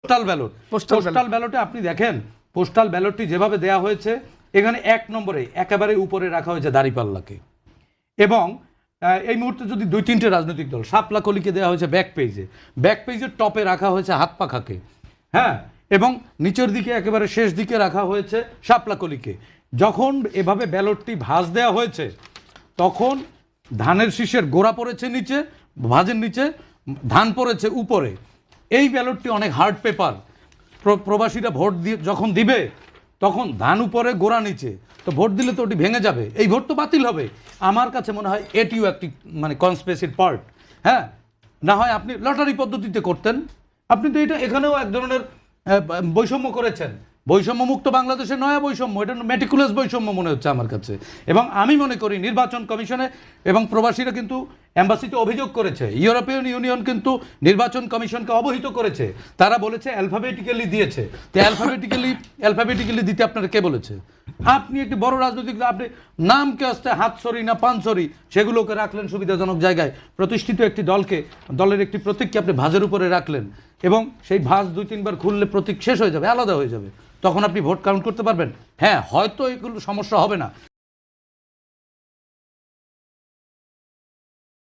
Postal ballot, postal ব্যালটে আপনি দেখেন postal ব্যালটটি যেভাবে দেয়া হয়েছে, এখানে 1 নম্বরে একেবারে উপরে রাখা হয়েছে দাঁড়িপাল্লাকে। এবং এই মুহূর্তে যদি 2-3টে রাজনৈতিক দল, শাপলা কলিকে দেওয়া হয়েছে ব্যাক পেজে, ব্যাক পেজের টপে রাখা হয়েছে হাত পাখাকে, হ্যাঁ, এবং নিচের দিকে একেবারে শেষ দিকে রাখা হয়েছে শাপলা কলিকে। যখন এভাবে ব্যালটটি ভাঁজ দেওয়া হয়েছে তখন ধানের শীষের গোড়া পড়েছে নিচে, ভাঁজের নিচে, ধান পড়েছে উপরে। এই ব্যালটটি অনেক হার্ড পেপার, প্রবাসীরা ভোট দিয়ে যখন দিবে তখন ধান উপরে গোড়া নিচে, তো ভোট দিলে তো ওটি ভেঙে যাবে, এই ভোট তো বাতিল হবে। আমার কাছে মনে হয় এটিও একটি মানে কনস্পিরেসির পার্ট। হ্যাঁ, না হয় আপনি লটারি পদ্ধতিতে করতেন, আপনি তো এটা এখানেও এক ধরনের বৈষম্য করেছেন। বৈষম্য মুক্ত বাংলাদেশে নয়া বৈষম্য, এটা মেটিকুলাস বৈষম্য মনে হচ্ছে আমার কাছে। এবং আমি মনে করি নির্বাচন কমিশনে এবং প্রবাসীরা কিন্তু এম্বাসিতে অভিযোগ করেছে, ইউরোপিয়ান ইউনিয়ন কিন্তু নির্বাচন কমিশনকে অবহিত করেছে, তারা বলেছে অ্যালফাবেটিক্যালি দিয়েছে। তো অ্যালফাবেটিক্যালি দিতে আপনারা কে বলেছে? আপনি একটি বড় রাজনৈতিক, আপনি নামকে আসতে হাতছড়ি না পানছড়ি সেগুলোকে রাখলেন সুবিধাজনক জায়গায়, প্রতিষ্ঠিত একটি দলের একটি প্রতীককে আপনি ভাঁজের উপরে রাখলেন, এবং সেই ভাঁজ 2-3 বার খুললে প্রতীক শেষ হয়ে যাবে, আলাদা হয়ে যাবে, তখন আপনি ভোট কাউন্ট করতে পারবেন। হ্যাঁ, হয়তো এগুলো সমস্যা হবে না।